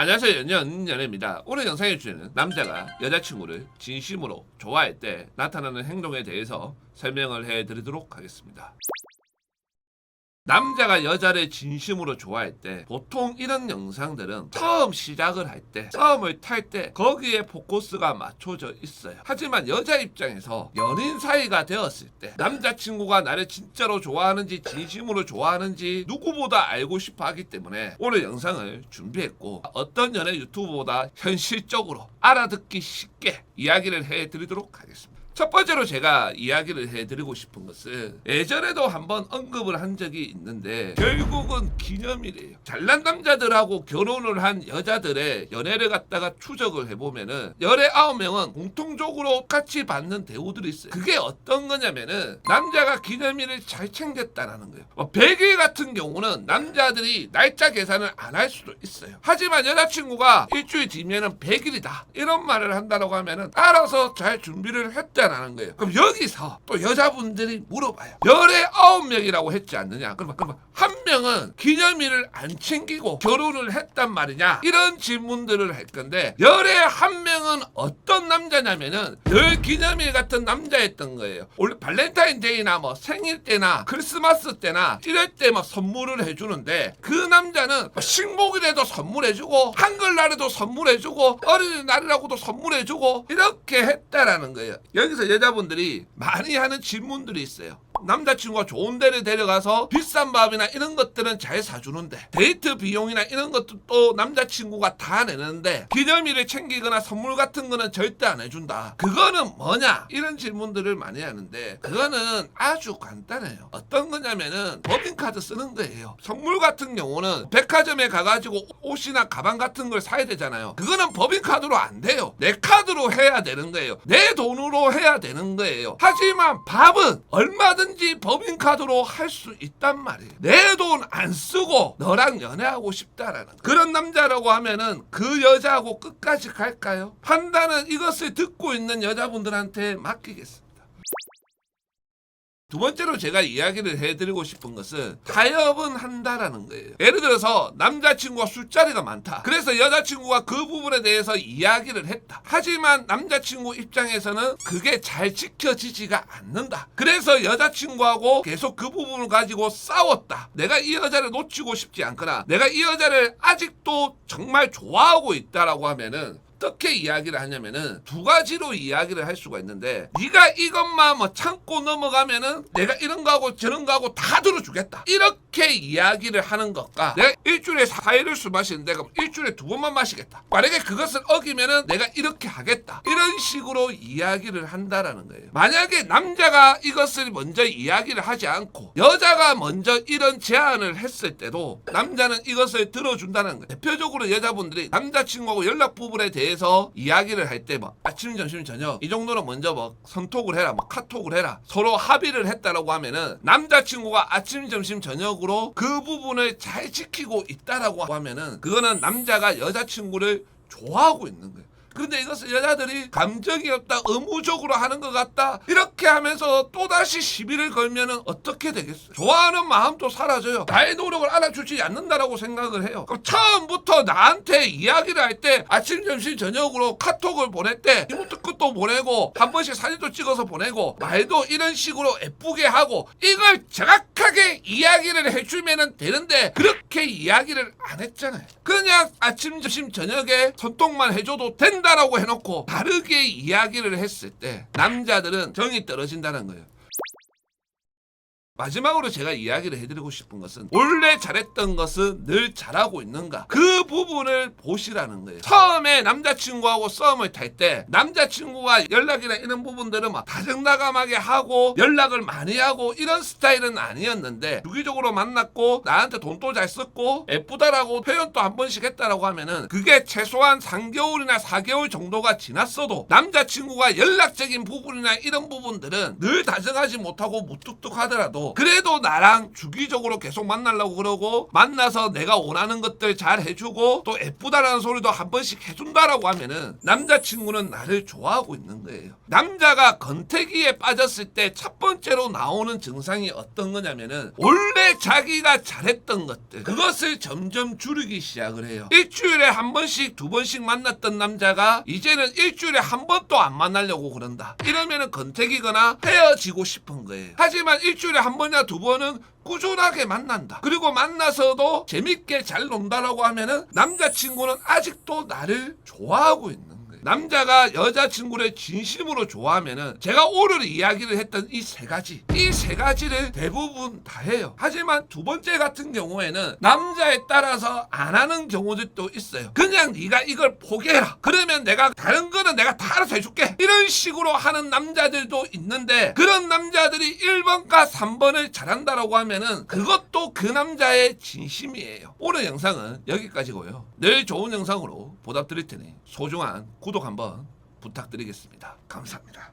안녕하세요. 연연입니다. 오늘 영상의 주제는 남자가 여자친구를 진심으로 좋아할 때 나타나는 행동에 대해서 설명을 해드리도록 하겠습니다. 남자가 여자를 진심으로 좋아할 때 보통 이런 영상들은 처음 시작을 할 때, 썸을 탈 때 거기에 포커스가 맞춰져 있어요. 하지만 여자 입장에서 연인 사이가 되었을 때 남자친구가 나를 진짜로 좋아하는지 진심으로 좋아하는지 누구보다 알고 싶어 하기 때문에 오늘 영상을 준비했고, 어떤 연애 유튜브보다 현실적으로 알아듣기 쉽게 이야기를 해드리도록 하겠습니다. 첫 번째로 제가 이야기를 해드리고 싶은 것은, 예전에도 한번 언급을 한 적이 있는데 결국은 기념일이에요. 잘난 남자들하고 결혼을 한 여자들의 연애를 갖다가 추적을 해보면은 19명은 공통적으로 같이 받는 대우들이 있어요. 그게 어떤 거냐면은 남자가 기념일을 잘 챙겼다라는 거예요. 100일 같은 경우는 남자들이 날짜 계산을 안 할 수도 있어요. 하지만 여자친구가 일주일 뒤면은 100일이다 이런 말을 한다고 하면은 알아서 잘 준비를 했다 라는 거예요. 그럼 여기서 또 여자분들이 물어봐요. 19명이라고 했지 않느냐? 그러면 한 명은 기념일을 안 챙기고 결혼을 했단 말이냐? 이런 질문들을 할 건데, 11명은 어떤 남자냐면은 늘 기념일 같은 남자였던 거예요. 원래 발렌타인데이나 뭐 생일 때나 크리스마스 때나 이럴 때 막 선물을 해주는데, 그 남자는 식목일에도 선물해주고 한글날에도 선물해주고 어린이날이라고도 선물해주고 이렇게 했다라는 거예요. 여기서 여자분들이 많이 하는 질문들이 있어요. 남자친구가 좋은 데를 데려가서 비싼 밥이나 이런 것들은 잘 사주는데 데이트 비용이나 이런 것도 또 남자친구가 다 내는데 기념일을 챙기거나 선물 같은 거는 절대 안 해준다. 그거는 뭐냐? 이런 질문들을 많이 하는데, 그거는 아주 간단해요. 어떤 거냐면은 법인카드 쓰는 거예요. 선물 같은 경우는 백화점에 가가지고 옷이나 가방 같은 걸 사야 되잖아요. 그거는 법인카드로 안 돼요. 내 카드로 해야 되는 거예요. 내 돈으로 해야 되는 거예요. 하지만 밥은 얼마든지 법인카드로 할 수 있단 말이에요. 내 돈 안 쓰고 너랑 연애하고 싶다라는 거예요. 그런 남자라고 하면은 그 여자하고 끝까지 갈까요? 판단은 이것을 듣고 있는 여자분들한테 맡기겠습니다. 두 번째로 제가 이야기를 해드리고 싶은 것은 타협은 한다라는 거예요. 예를 들어서 남자친구가 술자리가 많다. 그래서 여자친구가 그 부분에 대해서 이야기를 했다. 하지만 남자친구 입장에서는 그게 잘 지켜지지가 않는다. 그래서 여자친구하고 계속 그 부분을 가지고 싸웠다. 내가 이 여자를 놓치고 싶지 않거나 내가 이 여자를 아직도 정말 좋아하고 있다라고 하면은 어떻게 이야기를 하냐면은 두 가지로 이야기를 할 수가 있는데, 네가 이것만 뭐 참고 넘어가면은 내가 이런 거 하고 저런 거 하고 다 들어주겠다 이렇게 이야기를 하는 것과, 내가 일주일에 4일을 술 마시는데 그럼 일주일에 2번만 마시겠다, 만약에 그것을 어기면은 내가 이렇게 하겠다, 이런 식으로 이야기를 한다라는 거예요. 만약에 남자가 이것을 먼저 이야기를 하지 않고 여자가 먼저 이런 제안을 했을 때도 남자는 이것을 들어준다는 거예요. 대표적으로 여자분들이 남자친구하고 연락 부분에 대해서 이야기를 할 때 뭐 아침 점심 저녁 이 정도는 먼저 뭐 선톡을 해라, 뭐 카톡을 해라, 서로 합의를 했다라고 하면은 남자친구가 아침 점심 저녁으로 그 부분을 잘 지키고 있다라고 하면은 그거는 남자가 여자친구를 좋아하고 있는 거예요. 근데 이것을 여자들이 감정이 없다, 의무적으로 하는 것 같다 이렇게 하면서 또다시 시비를 걸면은 어떻게 되겠어요? 좋아하는 마음도 사라져요. 나의 노력을 알아주지 않는다라고 생각을 해요. 그럼 처음부터 나한테 이야기를 할 때 아침 점심 저녁으로 카톡을 보낼 때 이것도 끝도 보내고 한 번씩 사진도 찍어서 보내고 말도 이런 식으로 예쁘게 하고 이걸 정확하게 이야기를 해주면은 되는데, 그렇게 이야기를 안 했잖아요. 그냥 아침 점심 저녁에 손톱만 해줘도 된다라고 해놓고 다르게 이야기를 했을 때 남자들은 정이 떨어진다는 거예요. 마지막으로 제가 이야기를 해드리고 싶은 것은, 원래 잘했던 것은 늘 잘하고 있는가, 그 부분을 보시라는 거예요. 처음에 남자친구하고 썸을 탈 때 남자친구가 연락이나 이런 부분들은 막 다정다감하게 하고 연락을 많이 하고 이런 스타일은 아니었는데, 주기적으로 만났고 나한테 돈도 잘 썼고 예쁘다라고 표현도 한 번씩 했다라고 하면은 그게 최소한 3개월이나 4개월 정도가 지났어도 남자친구가 연락적인 부분이나 이런 부분들은 늘 다정하지 못하고 무뚝뚝하더라도 하더라도 그래도 나랑 주기적으로 계속 만나려고 그러고 만나서 내가 원하는 것들 잘 해주고 또 예쁘다라는 소리도 한 번씩 해준다라고 하면은 남자친구는 나를 좋아하고 있는 거예요. 남자가 권태기에 빠졌을 때 첫 번째로 나오는 증상이 어떤 거냐면은 원래 자기가 잘했던 것들 그것을 점점 줄이기 시작을 해요. 일주일에 한 번씩 두 번씩 만났던 남자가 이제는 일주일에 한 번도 안 만나려고 그런다. 이러면은 권태기거나 헤어지고 싶은 거예요. 하지만 일주일에 한 번이나 두 번은 꾸준하게 만난다. 그리고 만나서도 재밌게 잘 논다라고 하면은 남자친구는 아직도 나를 좋아하고 있는 거예요. 남자가 여자친구를 진심으로 좋아하면은 제가 오늘 이야기를 했던 이 세 가지를 대부분 다 해요. 하지만 두 번째 같은 경우에는 남자에 따라서 안 하는 경우들도 있어요. 그냥 네가 이걸 포기해라. 그러면 내가 다른 거는 내가 다 알아서 해줄게. 이런 식으로 하는 남자들도 있는데 그런 남자들이 1번과 3번을 잘한다라고 하면은 그것도 그 남자의 진심이에요. 오늘 영상은 여기까지고요. 내일 좋은 영상으로 보답드릴 테니 소중한 구독 한번 부탁드리겠습니다. 감사합니다.